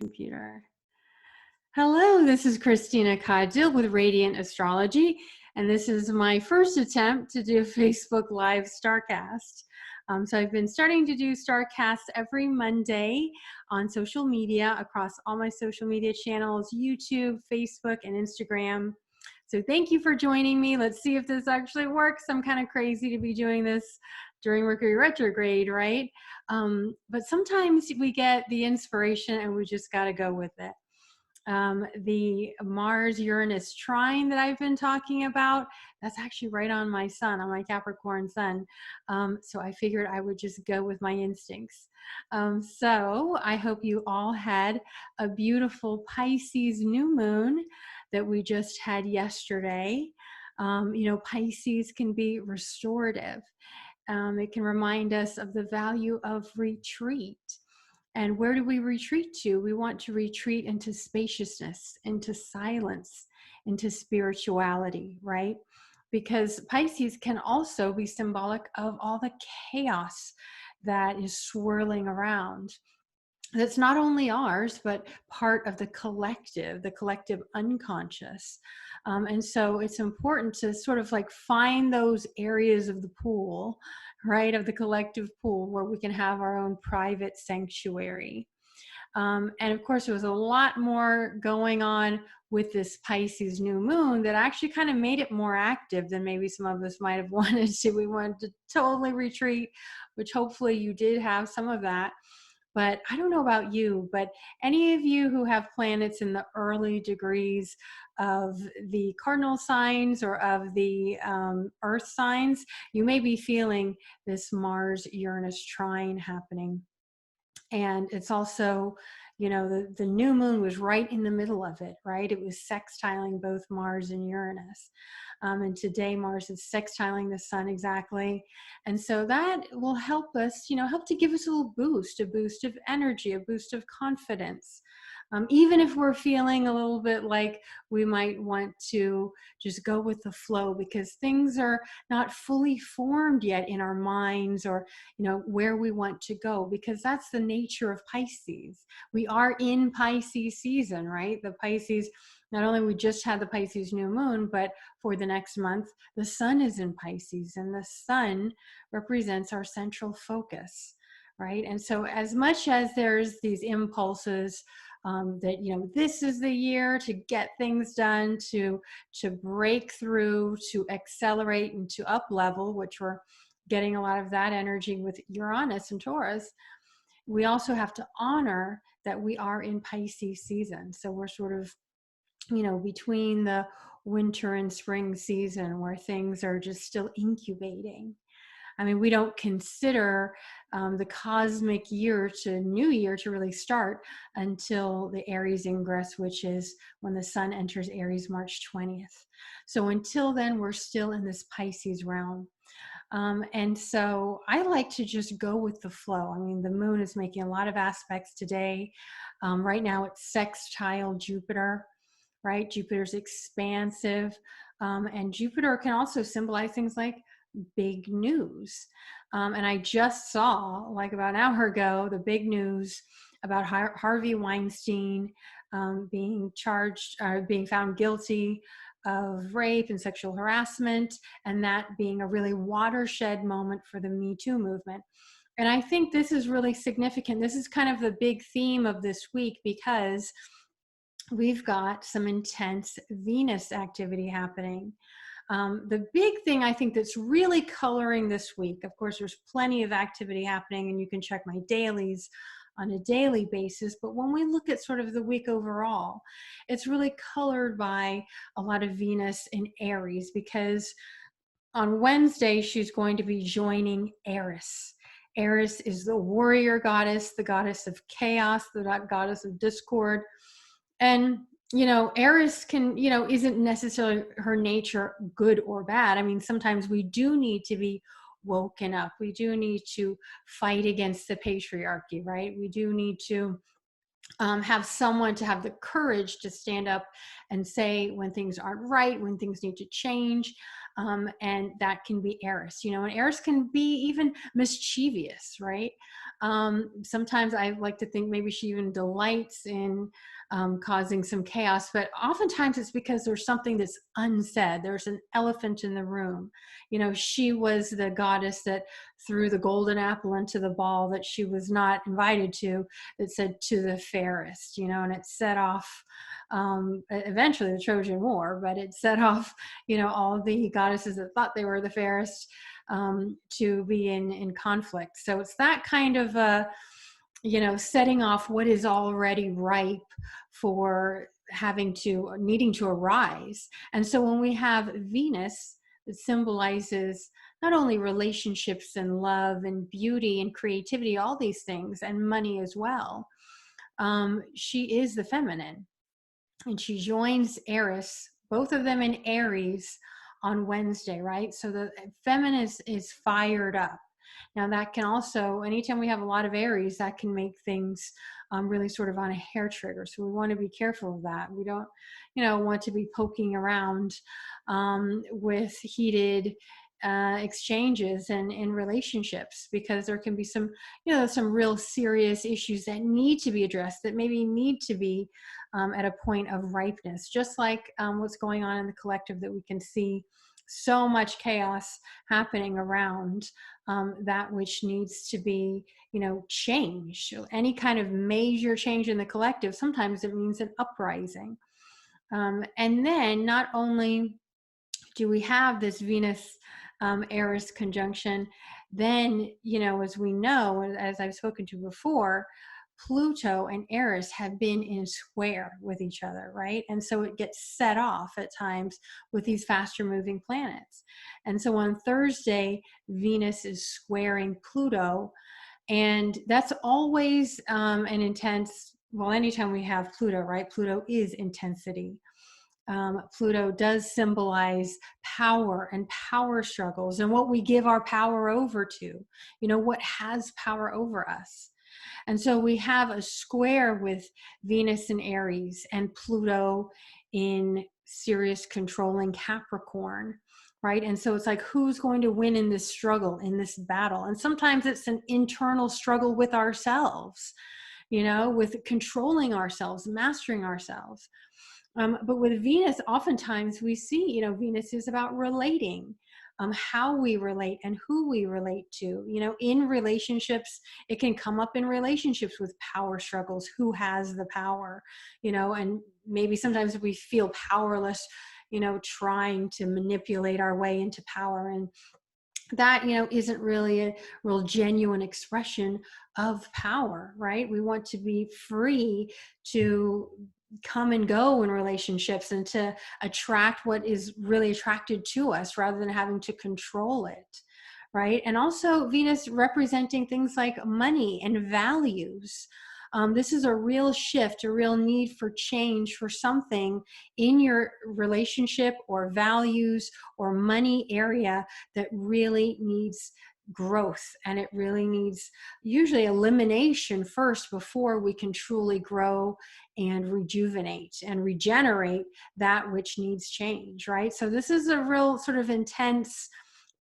Computer. Hello, this is Christina Cadill with Radiant Astrology, and this is my first attempt to do Facebook Live Starcast. So I've been starting to do Starcast every Monday on social media across all my social media channels, YouTube, Facebook, and Instagram. So thank you for joining me. Let's see if this actually works. I'm kind of crazy to be doing this during Mercury retrograde, right? But sometimes we get the inspiration and we just got to go with it. The Mars-Uranus trine that I've been talking about, that's actually right on my sun, on my Capricorn sun. So I figured I would just go with my instincts. So I hope you all had a beautiful Pisces new moon that we just had yesterday. Pisces can be restorative. It can remind us of the value of retreat. And where do we retreat to? We want to retreat into spaciousness, into silence, into spirituality, right? Because Pisces can also be symbolic of all the chaos that is swirling around. That's not only ours, but part of the collective unconscious. And so it's important to sort of like find those areas of the pool, right, of the collective pool where we can have our own private sanctuary. And of course, there was a lot more going on with this Pisces new moon that actually kind of made it more active than maybe some of us might have wanted to. We wanted to totally retreat, which hopefully you did have some of that. But I don't know about you, but any of you who have planets in the early degrees of the cardinal signs or of the earth signs, you may be feeling this Mars-Uranus trine happening. And it's also, the new moon was right in the middle of it, right? It was sextiling both Mars and Uranus. And today Mars is sextiling the sun exactly. And so that will help us, help to give us a little boost, a boost of energy, a boost of confidence. Even if we're feeling a little bit like we might want to just go with the flow because things are not fully formed yet in our minds or, where we want to go, because that's the nature of Pisces. We are in Pisces season, right? The Pisces, not only we just had the Pisces new moon, but for the next month, the sun is in Pisces, and the sun represents our central focus, right? And so as much as there's these impulses that, this is the year to get things done, to break through, to accelerate, and to up level, which we're getting a lot of that energy with Uranus and Taurus, we also have to honor that we are in Pisces season. So we're sort of, between the winter and spring season where things are just still incubating. I mean, we don't consider the cosmic year to new year to really start until the Aries ingress, which is when the sun enters Aries March 20th. So until then, we're still in this Pisces realm. And so I like to just go with the flow. I mean, the moon is making a lot of aspects today. Right now it's sextile Jupiter, right? Jupiter's expansive. And Jupiter can also symbolize things like big news. And I just saw, like about an hour ago, the big news about Harvey Weinstein being found guilty of rape and sexual harassment, and that being a really watershed moment for the Me Too movement. And I think this is really significant. This is kind of the big theme of this week because we've got some intense Venus activity happening. The big thing I think that's really coloring this week, of course, there's plenty of activity happening and you can check my dailies on a daily basis, but when we look at sort of the week overall, it's really colored by a lot of Venus in Aries, because on Wednesday, she's going to be joining Eris. Eris is the warrior goddess, the goddess of chaos, the goddess of discord. And Eris can, isn't necessarily her nature good or bad. I mean, sometimes we do need to be woken up. We do need to fight against the patriarchy, right? We do need to have someone to have the courage to stand up and say when things aren't right, when things need to change. and that can be Eris, and Eris can be even mischievous, right? Sometimes I like to think maybe she even delights in causing some chaos, but oftentimes it's because there's something that's unsaid. There's an elephant in the room. She was the goddess that threw the golden apple into the ball that she was not invited to, that said to the fairest, and it set off eventually the Trojan War, but it set off, all the goddesses that thought they were the fairest to be in conflict. So it's that kind of setting off what is already ripe for needing to arise. And so when we have Venus, it symbolizes not only relationships and love and beauty and creativity, all these things, and money as well. She is the feminine, and she joins Eris, both of them in Aries on Wednesday, right? So the feminine is fired up. Now that can also, anytime we have a lot of Aries, that can make things really sort of on a hair trigger. So we want to be careful of that. We don't, want to be poking around with heated exchanges and in relationships, because there can be some real serious issues that need to be addressed, that maybe need to be at a point of ripeness, just like what's going on in the collective, that we can see so much chaos happening around that which needs to be, changed. Any kind of major change in the collective, sometimes it means an uprising. And then not only do we have this Venus Eris conjunction, then, as we know, as I've spoken to before, Pluto and Eris have been in square with each other, right? And so it gets set off at times with these faster moving planets. And so on Thursday, Venus is squaring Pluto, and that's always an intense, well, anytime we have Pluto, right? Pluto is intensity. Pluto does symbolize power and power struggles and what we give our power over to, what has power over us. And so we have a square with Venus in Aries and Pluto in Sirius controlling Capricorn, right? And so it's like, who's going to win in this struggle, in this battle? And sometimes it's an internal struggle with ourselves, with controlling ourselves, mastering ourselves. But with Venus, oftentimes we see, Venus is about relating, how we relate and who we relate to. In relationships, it can come up in relationships with power struggles, who has the power, and maybe sometimes we feel powerless, trying to manipulate our way into power. And that, isn't really a real genuine expression of power, right? We want to be free to come and go in relationships and to attract what is really attracted to us rather than having to control it, right? And also Venus representing things like money and values. This is a real shift, a real need for change for something in your relationship or values or money area that really needs growth, and it really needs usually elimination first before we can truly grow and rejuvenate and regenerate that which needs change, right? So this is a real sort of intense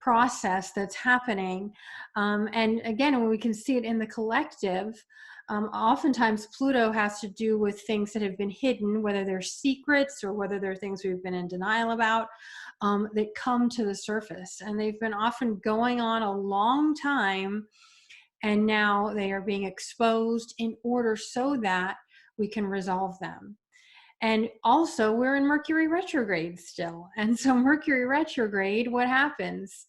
process that's happening. And again, when we can see it in the collective, oftentimes Pluto has to do with things that have been hidden, whether they're secrets or whether they're things we've been in denial about, that come to the surface. And they've been often going on a long time, and now they are being exposed in order so that we can resolve them. And also we're in Mercury retrograde still. And so Mercury retrograde, what happens?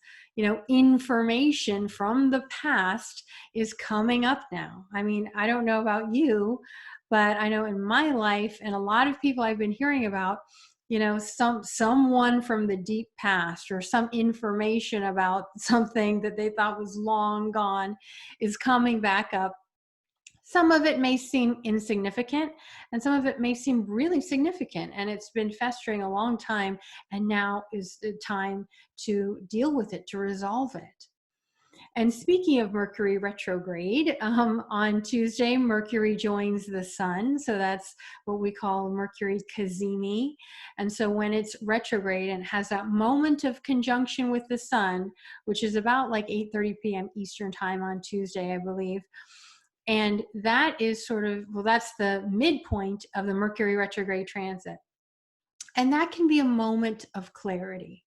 Information from the past is coming up now. I mean, I don't know about you, but I know in my life and a lot of people I've been hearing about, someone from the deep past or some information about something that they thought was long gone is coming back up. Some of it may seem insignificant, and some of it may seem really significant, and it's been festering a long time, and now is the time to deal with it, to resolve it. And speaking of Mercury retrograde, on Tuesday, Mercury joins the sun. So that's what we call Mercury Cazimi. And so when it's retrograde and has that moment of conjunction with the sun, which is about like 8:30 p.m. Eastern time on Tuesday, I believe. And that is sort of, well, that's the midpoint of the Mercury retrograde transit. And that can be a moment of clarity,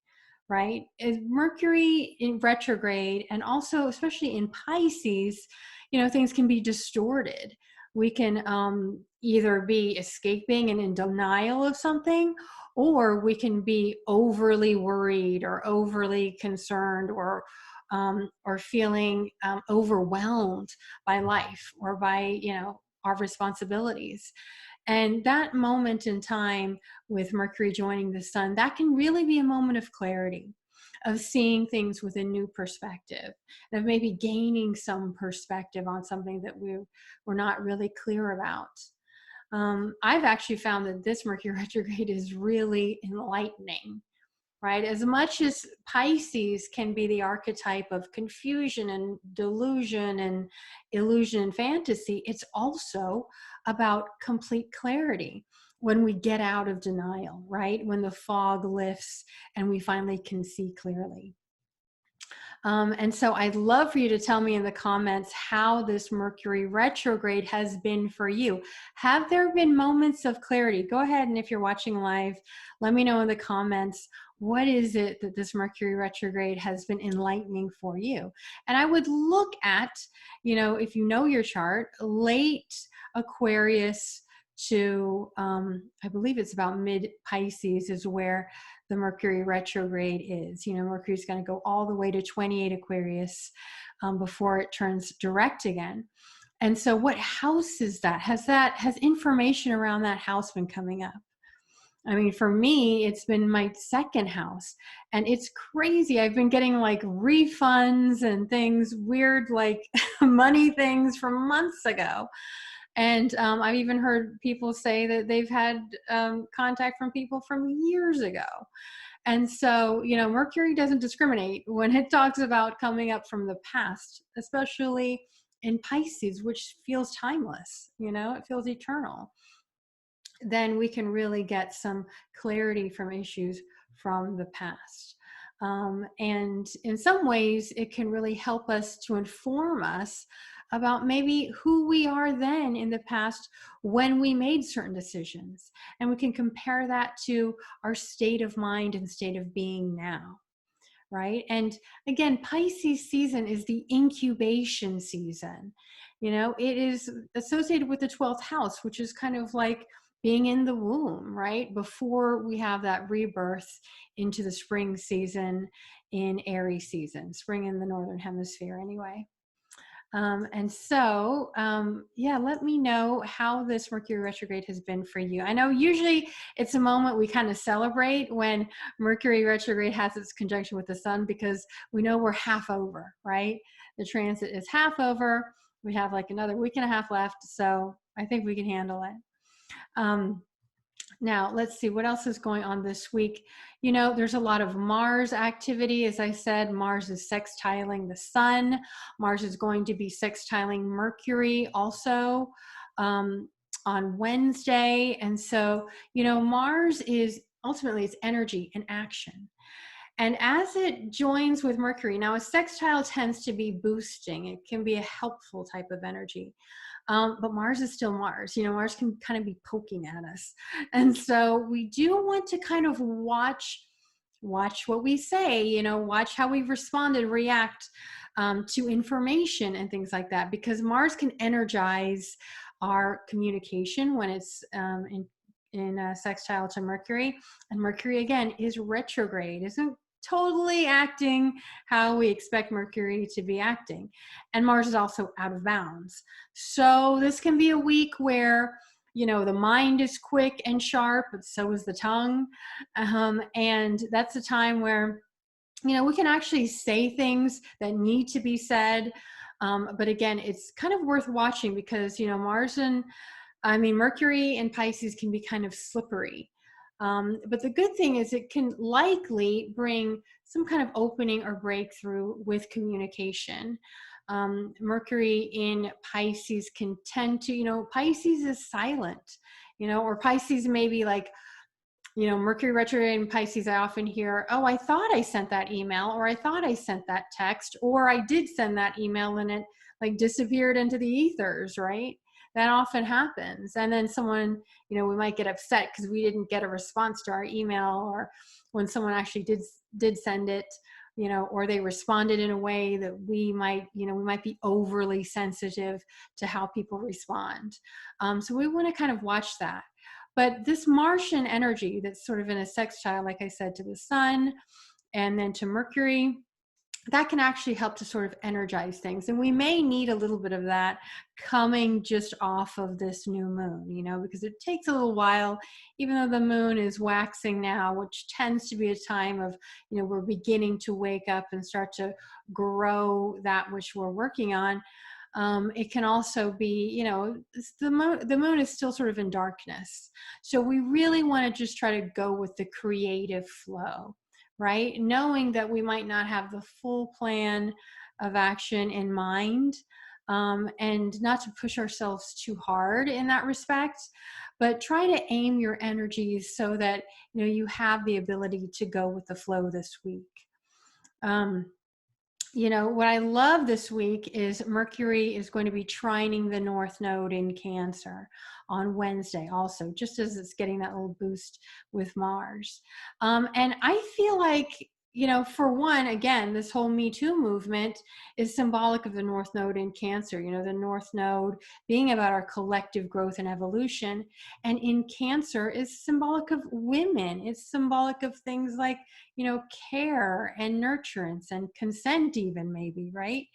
right? As Mercury in retrograde, and also especially in Pisces, things can be distorted. We can either be escaping and in denial of something, or we can be overly worried or overly concerned, or feeling overwhelmed by life or by our responsibilities. And that moment in time with Mercury joining the sun, that can really be a moment of clarity, of seeing things with a new perspective, and of maybe gaining some perspective on something that we were not really clear about. I've actually found that this Mercury retrograde is really enlightening, right? As much as Pisces can be the archetype of confusion and delusion and illusion and fantasy, it's also about complete clarity when we get out of denial, right? When the fog lifts and we finally can see clearly. And so I'd love for you to tell me in the comments how this Mercury retrograde has been for you. Have there been moments of clarity? Go ahead, and if you're watching live, let me know in the comments, what is it that this Mercury retrograde has been enlightening for you? And I would look at, if you know your chart, late Aquarius to, I believe it's about mid Pisces is where the Mercury retrograde is. Mercury is going to go all the way to 28 Aquarius before it turns direct again. And so what house is that? Has information around that house been coming up? I mean, for me, it's been my second house, and it's crazy. I've been getting like refunds and things, weird like money things from months ago. And I've even heard people say that they've had contact from people from years ago. And so, Mercury doesn't discriminate when it talks about coming up from the past, especially in Pisces, which feels timeless, it feels eternal. Then we can really get some clarity from issues from the past. And in some ways, it can really help us to inform us about maybe who we are then in the past when we made certain decisions. And we can compare that to our state of mind and state of being now, right? And again, Pisces season is the incubation season. It is associated with the 12th house, which is kind of like being in the womb, right? Before we have that rebirth into the spring season in Aries season, spring in the Northern Hemisphere anyway. And so, let me know how this Mercury retrograde has been for you. I know usually it's a moment we kind of celebrate when Mercury retrograde has its conjunction with the sun, because we know we're half over, right? The transit is half over. We have like another week and a half left. So I think we can handle it. Now, let's see what else is going on this week. There's a lot of Mars activity. As I said, Mars is sextiling the sun. Mars is going to be sextiling Mercury also on Wednesday. And so, Mars is ultimately it's energy and action. And as it joins with Mercury, now a sextile tends to be boosting. It can be a helpful type of energy. But Mars is still Mars. Mars can kind of be poking at us. And so we do want to kind of watch what we say, watch how we respond and react to information and things like that, because Mars can energize our communication when it's in a sextile to Mercury. And Mercury, again, is retrograde, isn't totally acting how we expect Mercury to be acting. And Mars is also out of bounds. So this can be a week where, the mind is quick and sharp, but so is the tongue. And that's a time where, we can actually say things that need to be said. But again, it's kind of worth watching because, Mercury and Pisces can be kind of slippery. But the good thing is it can likely bring some kind of opening or breakthrough with communication. Mercury in Pisces can tend to, Pisces is silent, or Pisces maybe like, Mercury retrograde in Pisces, I often hear, oh, I thought I sent that email, or I thought I sent that text, or I did send that email and it like disappeared into the ethers, right? That often happens. And then someone, we might get upset because we didn't get a response to our email, or when someone actually did send it, or they responded in a way that we might be overly sensitive to how people respond. So we want to kind of watch that. But this Martian energy that's sort of in a sextile, like I said, to the sun and then to Mercury, that can actually help to sort of energize things. And we may need a little bit of that coming just off of this new moon, because it takes a little while, even though the moon is waxing now, which tends to be a time of, we're beginning to wake up and start to grow that which we're working on. It can also be, the moon is still sort of in darkness. So we really want to just try to go with the creative flow, right? Knowing that we might not have the full plan of action in mind, and not to push ourselves too hard in that respect, but try to aim your energies so that, you have the ability to go with the flow this week. What I love this week is Mercury is going to be trining the North Node in Cancer on Wednesday also, just as it's getting that little boost with Mars. And I feel like, for one, again, this whole Me Too movement is symbolic of the North Node in Cancer, the North Node being about our collective growth and evolution. And in Cancer is symbolic of women. It's symbolic of things like, care and nurturance and consent even, maybe, right?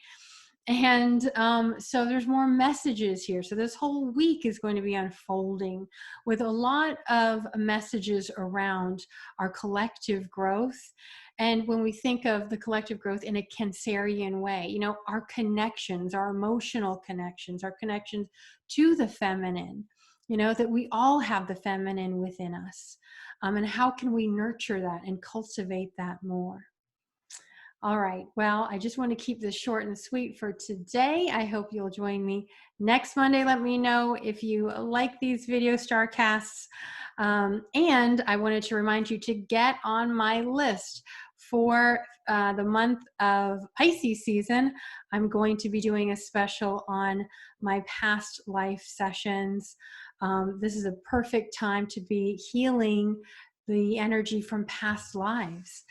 And so there's more messages here. So this whole week is going to be unfolding with a lot of messages around our collective growth. And when we think of the collective growth in a Cancerian way, our connections, our emotional connections, our connections to the feminine, that we all have the feminine within us. And how can we nurture that and cultivate that more? All right. Well, I just want to keep this short and sweet for today. I hope you'll join me next Monday. Let me know if you like these video Starcasts. And I wanted to remind you to get on my list for the month of Pisces season. I'm going to be doing a special on my past life sessions. This is a perfect time to be healing the energy from past lives.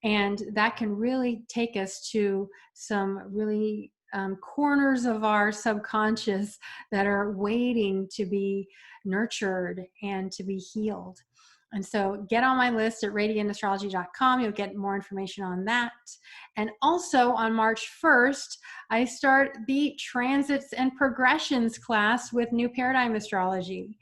And that can really take us to some really corners of our subconscious that are waiting to be nurtured and to be healed. And so get on my list at radiantastrology.com. You'll get more information on that. And also on March 1st, I start the Transits and Progressions class with New Paradigm Astrology.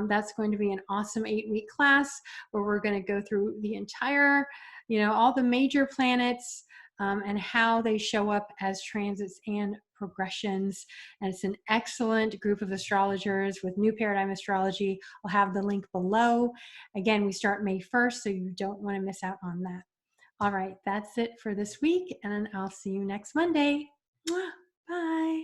That's going to be an awesome 8-week class where we're going to go through the entire, all the major planets and how they show up as transits and progressions. And it's an excellent group of astrologers with New Paradigm Astrology. I'll have the link below. Again, we start May 1st, so you don't want to miss out on that. All right, that's it for this week, and I'll see you next Monday. Bye.